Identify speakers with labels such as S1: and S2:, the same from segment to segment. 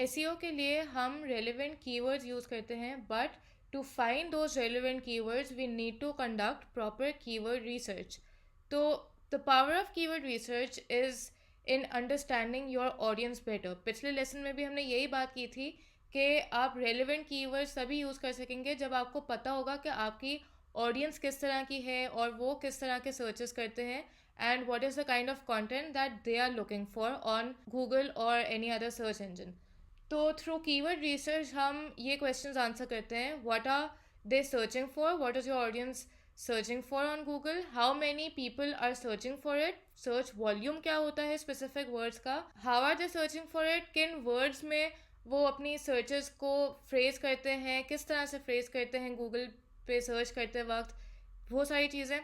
S1: SEO के लिए हम रेलेवेंट कीवर्ड्स यूज़ करते हैं, but to find those relevant keywords we need to conduct proper keyword research. तो the power of keyword research is in understanding your audience better. पिछले lesson में भी हमने यही बात की थी कि आप रेलेवेंट कीवर्ड्स तभी यूज़ कर सकेंगे जब आपको पता होगा कि आपकी ऑडियंस किस तरह की है और वो किस तरह के सर्चेस करते हैं, and what is the kind of content that they are looking for on Google or any other search engine. तो थ्रू कीवर्ड रिसर्च हम ये क्वेश्चंस आंसर करते हैं. What are they searching for, what is your audience searching for on Google, how many people are searching for it, search volume क्या होता है specific words का, how are they searching for it, किन words में वो अपनी searches को phrase करते हैं, किस तरह से फ्रेज करते हैं गूगल पे सर्च करते वक्त, वो सारी चीज़ें.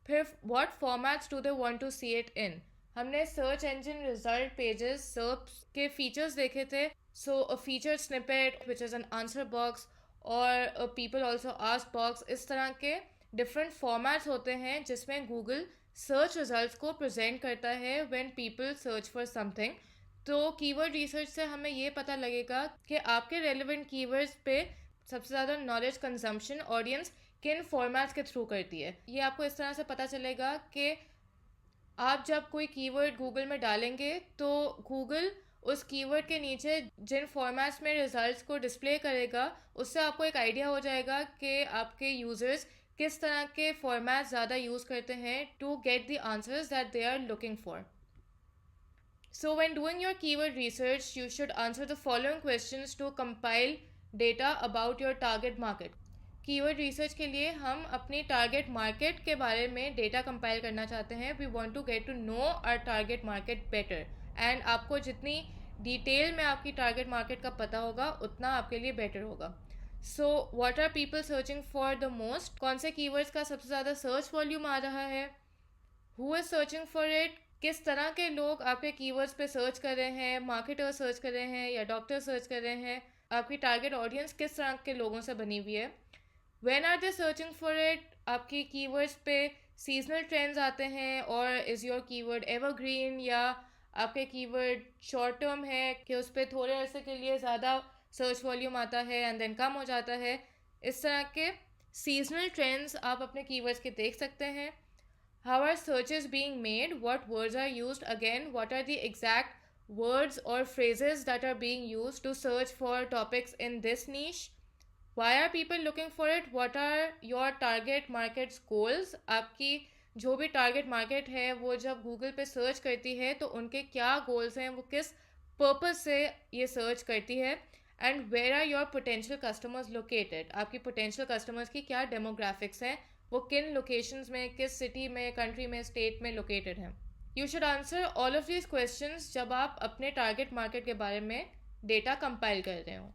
S1: फिर what formats do they want to see it in. हमने search engine result pages search के फीचर्स देखे थे. So a feature snippet which is an answer box और a people also ask box, इस तरह के डिफरेंट फॉर्मेट्स होते हैं जिसमें गूगल सर्च रिजल्ट्स को प्रेजेंट करता है when people search for something. तो कीवर्ड रिसर्च से हमें ये पता लगेगा कि आपके रेलिवेंट कीवर्ड्स पे सबसे ज़्यादा नॉलेज कंजम्पशन ऑडियंस किन फॉर्मेट्स के थ्रू करती है. ये आपको इस तरह से पता चलेगा कि आप जब कोई कीवर्ड गूगल में डालेंगे तो गूगल उस कीवर्ड के नीचे जिन फॉर्मेट्स में रिजल्ट्स को डिस्प्ले करेगा उससे आपको एक आइडिया हो जाएगा कि आपके यूज़र्स किस तरह के फॉर्मेट्स ज़्यादा यूज़ करते हैं to get the answers that they are looking for. So when doing your keyword research, you should answer the following questions to compile data about your target market. Keyword research के लिए हम अपनी target market के बारे में data compile करना चाहते हैं. We want to get to know our target market better, and आपको जितनी डिटेल में आपकी टारगेट मार्केट का पता होगा उतना आपके लिए बेटर होगा. So what are people searching for the most, कौन से कीवर्ड्स का सबसे ज़्यादा सर्च वॉल्यूम आ रहा है, who is searching for it, किस तरह के लोग आपके कीवर्ड्स पे सर्च कर रहे हैं, मार्केटर सर्च कर रहे हैं या डॉक्टर सर्च कर रहे हैं, आपकी टारगेट ऑडियंस किस तरह के लोगों से बनी हुई है. When are they searching for it, आपकी कीवर्ड्स पे सीजनल ट्रेंड्स आते हैं और इज़ योर कीवर्ड एवरग्रीन, या आपके कीवर्ड शॉर्ट टर्म है कि उस पर थोड़े अरसे के लिए ज़्यादा सर्च वॉल्यूम आता है एंड देन कम हो जाता है. इस तरह के सीजनल ट्रेंड्स आप अपने कीवर्ड्स के देख सकते हैं. How are searches being made? What words are used? Again, what are the exact words or phrases that are being used to search for topics in this niche? Why are people looking for it? What are your target market's goals? आपकी जो भी target market है वो जब Google पे search करती है तो उनके क्या गोल्स हैं, वो किस पर्पज़ से ये सर्च करती है. And where are your potential customers located, आपकी पोटेंशियल कस्टमर्स की क्या डेमोग्राफिक्स हैं, वो किन लोकेशंस में, किस सिटी में, कंट्री में, स्टेट में लोकेटेड हैं. You should answer all of these questions जब आप अपने टारगेट मार्केट के बारे में डेटा कंपाइल कर रहे हो.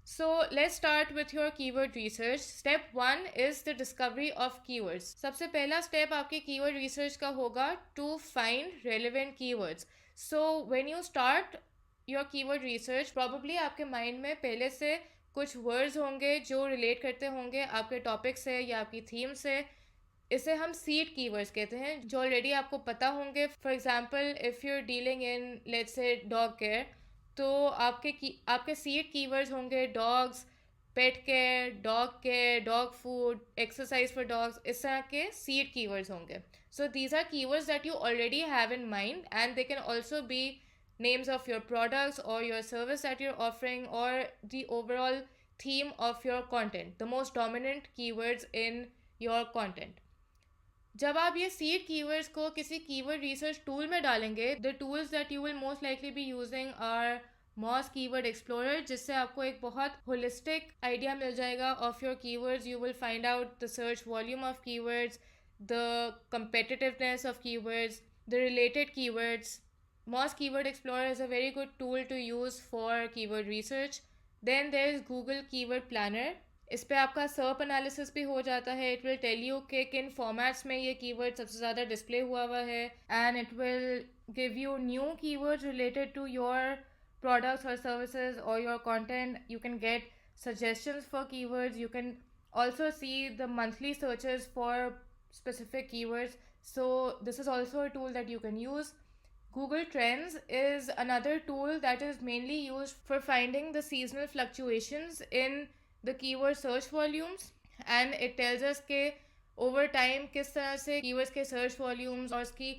S1: So let's start with your keyword research. Step 1 is the discovery of keywords. सबसे पहला स्टेप आपके keyword research का होगा to find relevant keywords. So when you start your keyword research, probably आपके mind में पहले से कुछ वर्ड्स होंगे जो रिलेट करते होंगे आपके टॉपिक से या आपकी थीम से. इसे हम सीड कीवर्ड्स कहते हैं जो ऑलरेडी आपको पता होंगे. For example if you are dealing in let's say dog care, तो आपके सीड कीवर्ड्स होंगे dogs, pet care, dog food, exercise for dogs, इस तरह के सीड कीवर्ड्स होंगे. So these are keywords that you already have in mind and they can also be names of your products or your service that you're offering or the overall theme of your content, the most dominant keywords in your content. जब आप ये seed keywords को किसी keyword research tool में डालेंगे, the tools that you will most likely be using are Moz keyword explorer, जिससे आपको एक बहुत होलिस्टिक आइडिया मिल जाएगा of your keywords. You will find out the search volume of keywords, the competitiveness of keywords, the related keywords. Moz Keyword Explorer is a very good tool to use for keyword research. Then there is Google Keyword Planner. इस पे आपका सर्प analysis भी हो जाता है. It will tell you कि किन फॉर्मेट्स में ये कीवर्ड सबसे ज़्यादा डिस्प्ले हुआ है, and it will give you new keywords related to your products or services or your content. You can get suggestions for keywords. You can also see the monthly searches for specific keywords. So this is also a tool that you can use. Google Trends is another tool that is mainly used for finding the seasonal fluctuations in the keyword search volumes, and it tells us कि over time किस तरह से keywords के search volumes और उसकी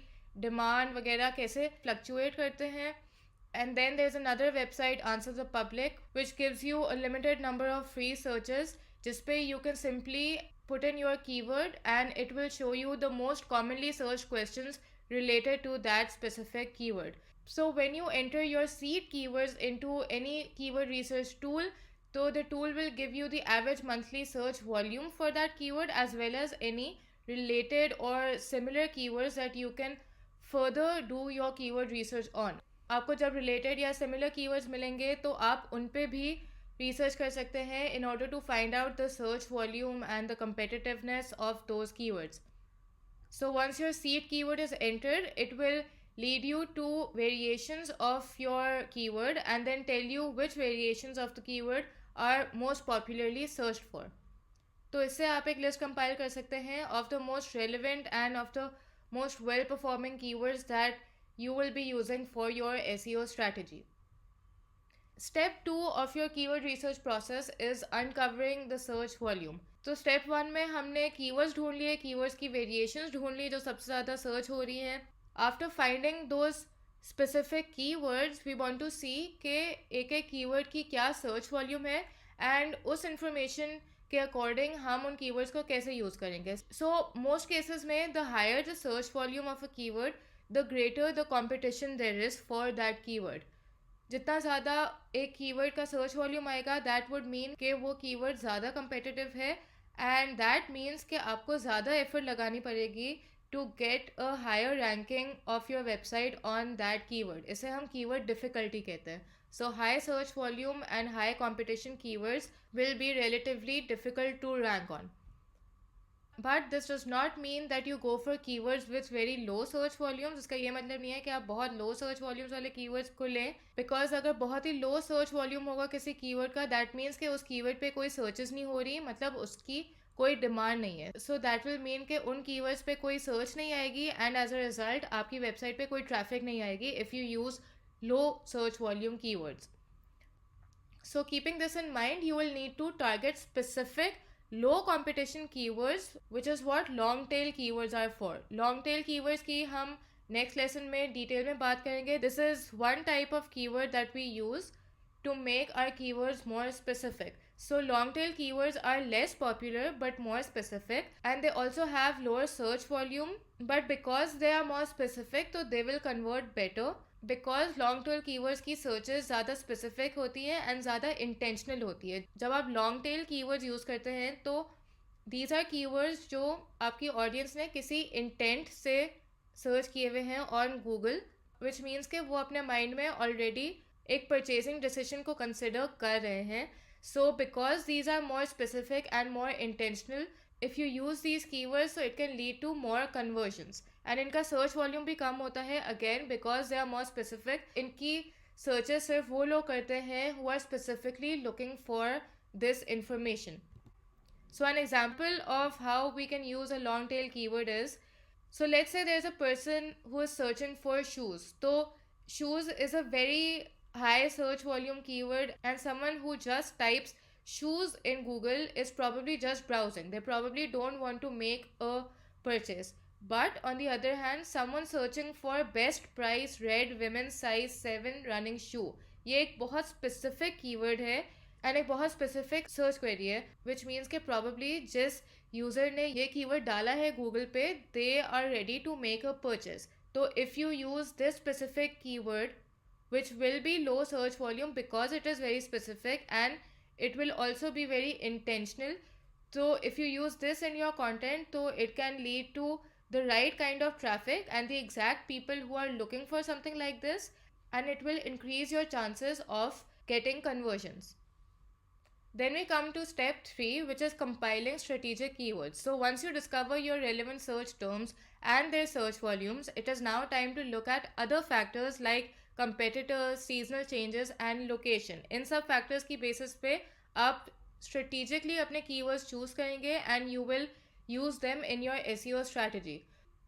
S1: demand वगैरह कैसे fluctuate करते हैं. And then there's another website, Answer the Public, which gives you a limited number of free searches जिसपे you can simply put in your keyword and it will show you the most commonly searched questions related to that specific keyword. So when you enter your seed keywords into any keyword research tool, so the tool will give you the average monthly search volume for that keyword as well as any related or similar keywords that you can further do your keyword research on. आपको जब related या similar keywords मिलेंगे तो आप उन पे भी research कर सकते हैं in order to find out the search volume and the competitiveness of those keywords. So once your seed keyword is entered, it will lead you to variations of your keyword and then tell you which variations of the keyword are most popularly searched for. तो इससे आप एक list compile कर सकते हैं of the most relevant and of the most well performing keywords that you will be using for your SEO strategy. Step 2 of your keyword research process is uncovering the search volume. तो step 1 में हमने keywords ढूंढ लिए, keywords की variations ढूंढ ली जो सबसे ज़्यादा सर्च हो रही हैं. After finding those specific keywords we want to see कि एक एक कीवर्ड की क्या सर्च वॉल्यूम है एंड उस इंफॉर्मेशन के अकॉर्डिंग हम उन कीवर्ड्स को कैसे यूज़ करेंगे. सो मोस्ट केसेस में the higher the search volume of a keyword the greater the competition there is for that keyword. जितना ज़्यादा एक कीवर्ड का सर्च वॉल्यूम आएगा दैट वुड मीन कि वो कीवर्ड ज़्यादा कम्पिटिटिव है एंड दैट मीन्स कि आपको ज़्यादा एफर्ट लगानी पड़ेगी to get a higher ranking of your website on that keyword. इसे हम कीवर्ड डिफ़िकल्टी कहते हैं. So high search volume and high competition keywords will be relatively difficult to rank on. But this does not mean that you go for keywords with very low search volumes. इसका ये मतलब नहीं है कि आप बहुत लो सर्च वॉल्यूम्स वाले keywords को लें, बिकॉज अगर बहुत ही लो सर्च वॉल्यूम होगा किसी कीवर्ड का दैट मीन्स कि उस कीवर्ड पे कोई सर्चेस नहीं हो रही, मतलब उसकी कोई डिमांड नहीं है. सो दैट विल मीन कि उन कीवर्ड्स पे कोई सर्च नहीं आएगी एंड एज अ रिजल्ट आपकी वेबसाइट पे कोई ट्रैफिक नहीं आएगी if you use low search volume keywords. So keeping this in mind, you will need to target specific low competition keywords, which is what long tail keywords are for. Long tail keywords की हम next lesson में detail में बात करेंगे. This is one type of keyword that we use to make our keywords more specific. So long tail keywords are less popular but more specific, and they also have lower search volume, but because they are more specific so they will convert better. Because long tail keywords की searches ज़्यादा specific होती है and ज़्यादा intentional होती है. जब आप long tail keywords use करते हैं तो दीज आर कीवर्ड्स जो आपकी ऑडियंस ने किसी इंटेंट से सर्च किए हुए हैं ऑन गूगल, विच मीन्स कि वो अपने माइंड में ऑलरेडी एक परचेजिंग डिसीजन को कंसिडर कर रहे हैं. So because these are more specific and more intentional, if you use these keywords so it can lead to more conversions. And इनका सर्च वॉल्यूम भी कम होता है again because they are more specific. इनकी searches सिर्फ वो लोग करते हैं who are specifically looking for this information. So an example of how we can use a long tail keyword is, so let's say there's a person who is searching for shoes. So shoes is a very high search volume keyword, and someone who just types shoes in Google is probably just browsing. They probably don't want to make a purchase. But on the other hand, someone searching for best price red women's size 7 running shoe, ये एक बहुत specific keyword है and एक बहुत specific search query है, which means के probably जिस user ने ये कीवर्ड डाला है गूगल पे they are ready to make a purchase. तो if you use this specific keyword which will be low search volume because it is very specific and it will also be very intentional. So if you use this in your content, so it can lead to the right kind of traffic and the exact people who are looking for something like this, and it will increase your chances of getting conversions. Then we come to step 3, which is compiling strategic keywords. So once you discover your relevant search terms and their search volumes, it is now time to look at other factors like competitors, seasonal changes and location. इन सब factors की basis पे आप strategically अपने keywords choose करेंगे and you will use them in your SEO strategy.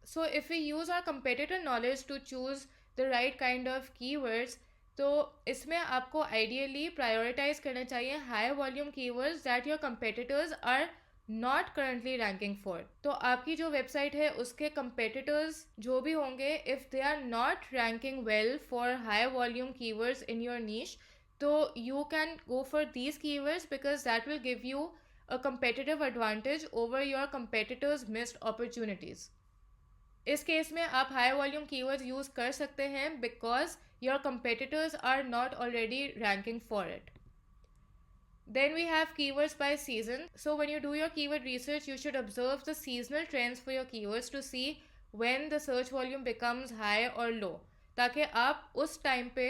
S1: So if we use our competitor knowledge to choose the right kind of keywords, तो इसमें आपको ideally prioritise करना चाहिए high volume keywords that your competitors are not currently ranking for. तो आपकी जो website है उसके कंपेटिटर्स जो भी होंगे, if they are not ranking well for high volume keywords in your niche, तो you can go for these keywords because that will give you a competitive advantage over your competitors' missed opportunities. इस case में आप high volume keywords use कर सकते हैं because your competitors are not already ranking for it. Then we have keywords by season. So when you do your keyword research, you should observe the seasonal trends for your keywords to see when the search volume becomes high or low. ताकि आप उस time पे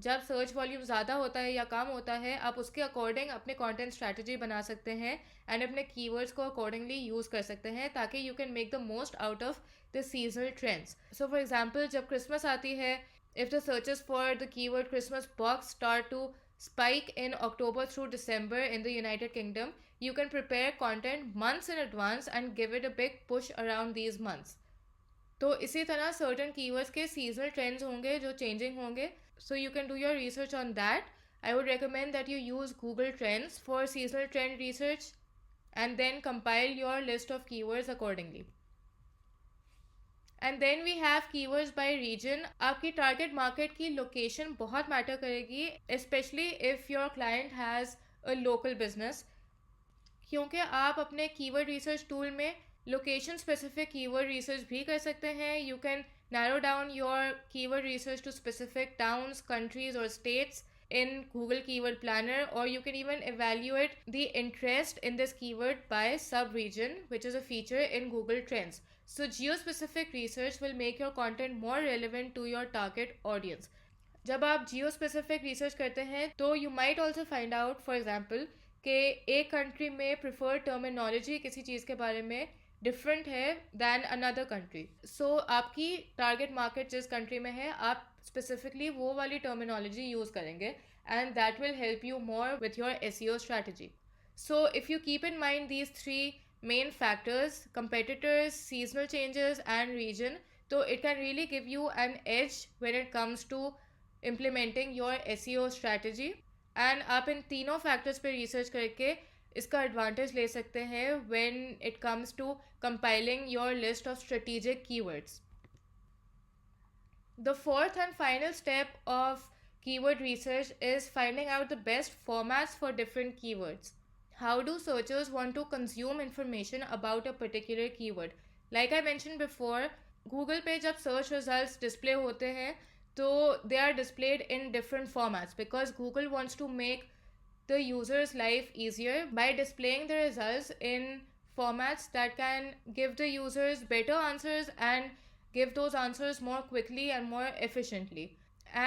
S1: जब search volume ज़्यादा होता है या कम होता है, आप उसके अकॉर्डिंग अपने कंटेंट स्ट्रैटेजी बना सकते हैं एंड अपने कीवर्ड्स को अकॉर्डिंगली यूज़ कर सकते हैं ताकि you can make the most out of the seasonal trends. So for example, जब क्रिसमस आती है, if the searches for the keyword Christmas box start to spike in October through December in the United Kingdom, you can prepare content months in advance and give it a big push around these months. तो इसी तरह certain keywords के seasonal trends होंगे जो changing होंगे, so you can do your research on that. I would recommend that you use Google Trends for seasonal trend research and then compile your list of keywords accordingly. And then we have keywords by region. आपकी target market की location बहुत matter करेगी, specially if your client has a local business, क्योंकि आप अपने keyword research tool में location specific keyword research भी कर सकते हैं. You can narrow down your keyword research to specific towns, countries or states in Google Keyword Planner, or you can even evaluate the interest in this keyword by sub-region, which is a feature in Google Trends. So geo-specific research will make your content more relevant to your target audience. जब आप geo-specific research करते हैं तो you might also find out, for example, कि एक country में preferred terminology किसी चीज़ के बारे में डिफरेंट है दैन अनदर कंट्री. सो आपकी टारगेट मार्केट जिस कंट्री में है, आप स्पेसिफिकली वो वाली टर्मिनोलॉजी यूज़ करेंगे and that will help you more with your SEO strategy. So if you keep in mind these 3 main factors, competitors, seasonal changes and region, so it can really give you an edge when it comes to implementing your SEO strategy. And आप इन तीनों factors पे research करके इसका advantage ले सकते हैं when it comes to compiling your list of strategic keywords. The fourth and final step of keyword research is finding out the best formats for different keywords. How do searchers want to consume information about a particular keyword? Like I mentioned before, Google पे जब search results display होते हैं तो they are displayed in different formats because Google wants to make the user's life easier by displaying the results in formats that can give the users better answers and give those answers more quickly and more efficiently.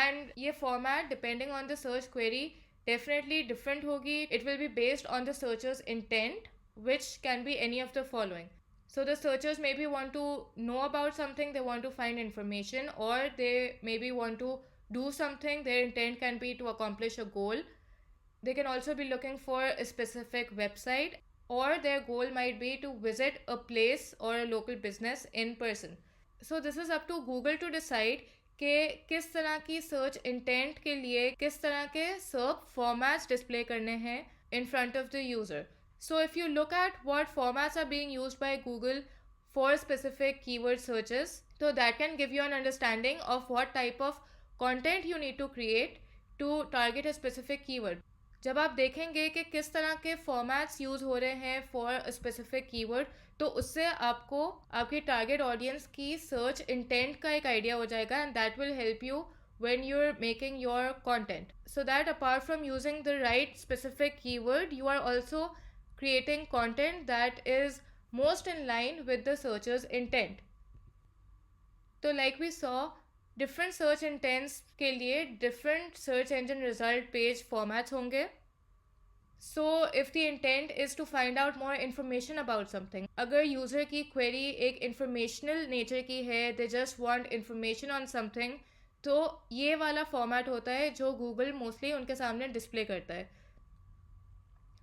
S1: And ये format depending on the search query definitely different होगी. It will be based on the searcher's intent, which can be any of the following. So the searchers maybe want to know about something, they want to find information, or they maybe want to do something. Their intent can be to accomplish a goal. They can also be looking for a specific website, or their goal might be to visit a place or a local business in person. So this is up to Google to decide कि किस तरह की search intent के लिए किस तरह के search formats display करने हैं in front of the user. So if you look at what formats are being used by Google for specific keyword searches, so that can give you an understanding of what type of content you need to create to target a specific keyword. जब आप देखेंगे कि किस तरह के formats use हो रहे हैं फॉर अ स्पेसिफिक कीवर्ड, तो उससे आपको आपकी टारगेट ऑडियंस की सर्च इंटेंट का एक आइडिया हो जाएगा and that will help you when you're making your content, so that apart from using the right specific keyword, you are also creating content that is most in line with the searcher's intent. So like we saw, different search intents के लिए different search engine result page formats होंगे. So if the intent is to find out more information about something, अगर user की query एक informational nature की है, they just want information on something, तो ये वाला फॉर्मेट होता है जो गूगल मोस्टली उनके सामने डिस्प्ले करता है.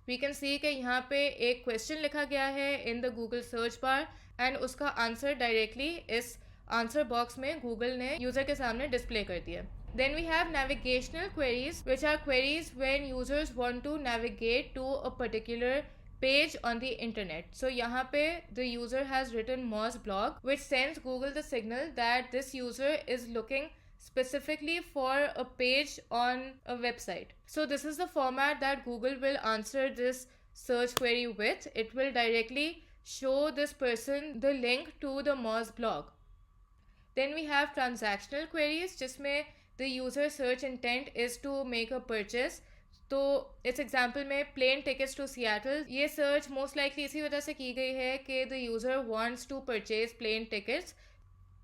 S1: वी कैन सी कि यहाँ पे एक क्वेश्चन लिखा गया है in the Google search bar and उसका आंसर डायरेक्टली इस आंसर बॉक्स में गूगल ने यूजर के सामने डिस्प्ले कर दिया. Then we have navigational queries, which are queries when users want to navigate to a particular page on the internet. So यहाँ पे the user has written Moz blog, which sends Google the signal that this user is looking specifically for a page on a website. So this is the format that Google will answer this search query with. It will directly show this person the link to the Moz blog. Then we have transactional queries, जिसमें the user search intent is to make a purchase. तो इस example में plane tickets to Seattle, ये search most likely इसी वजह से की गई है कि the user wants to purchase plane tickets.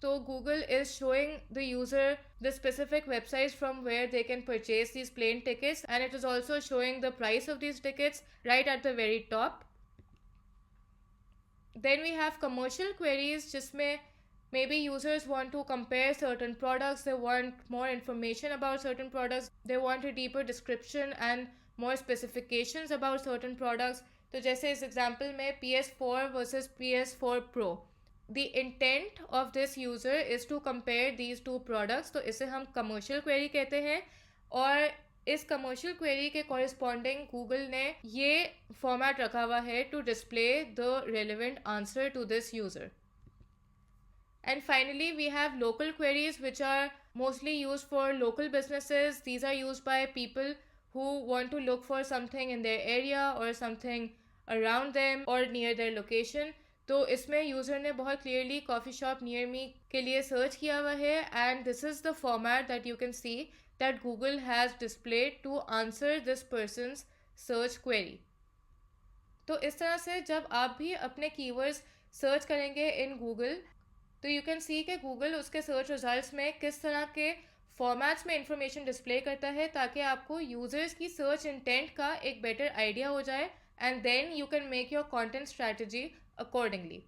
S1: तो Google is showing the user the specific websites from where they can purchase these plane tickets, and it is also showing the price of these tickets right at the very top. Then we have commercial queries, जिसमें maybe users want to compare certain products, they want more information about certain products, they want a deeper description and more specifications about certain products. तो जैसे इस example में PS4 versus PS4 Pro, the intent of this user is to compare these two products, तो इसे हम commercial query कहते हैं. और इस कमर्शियल क्वेरी के कॉरेस्पॉन्डिंग गूगल ने ये फॉर्मेट रखा हुआ है to display the relevant answer to this user. And finally, we have local queries, which are mostly used for local businesses. These are used by people who want to look for something in their area or something around them or near their location. तो इसमें user ने बहुत clearly coffee shop near me के लिए search किया हुआ है, and this is the format that you can see that Google has displayed to answer this person's search query. तो इस तरह से जब आप भी अपने कीवर्ड्स सर्च करेंगे इन गूगल, तो यू कैन सी कि गूगल उसके सर्च रिजल्ट्स में किस तरह के फॉर्मेट्स में इंफॉर्मेशन डिस्प्ले करता है, ताकि आपको यूजर्स की सर्च इंटेंट का एक बेटर आइडिया हो जाए, and then you can make your content strategy accordingly.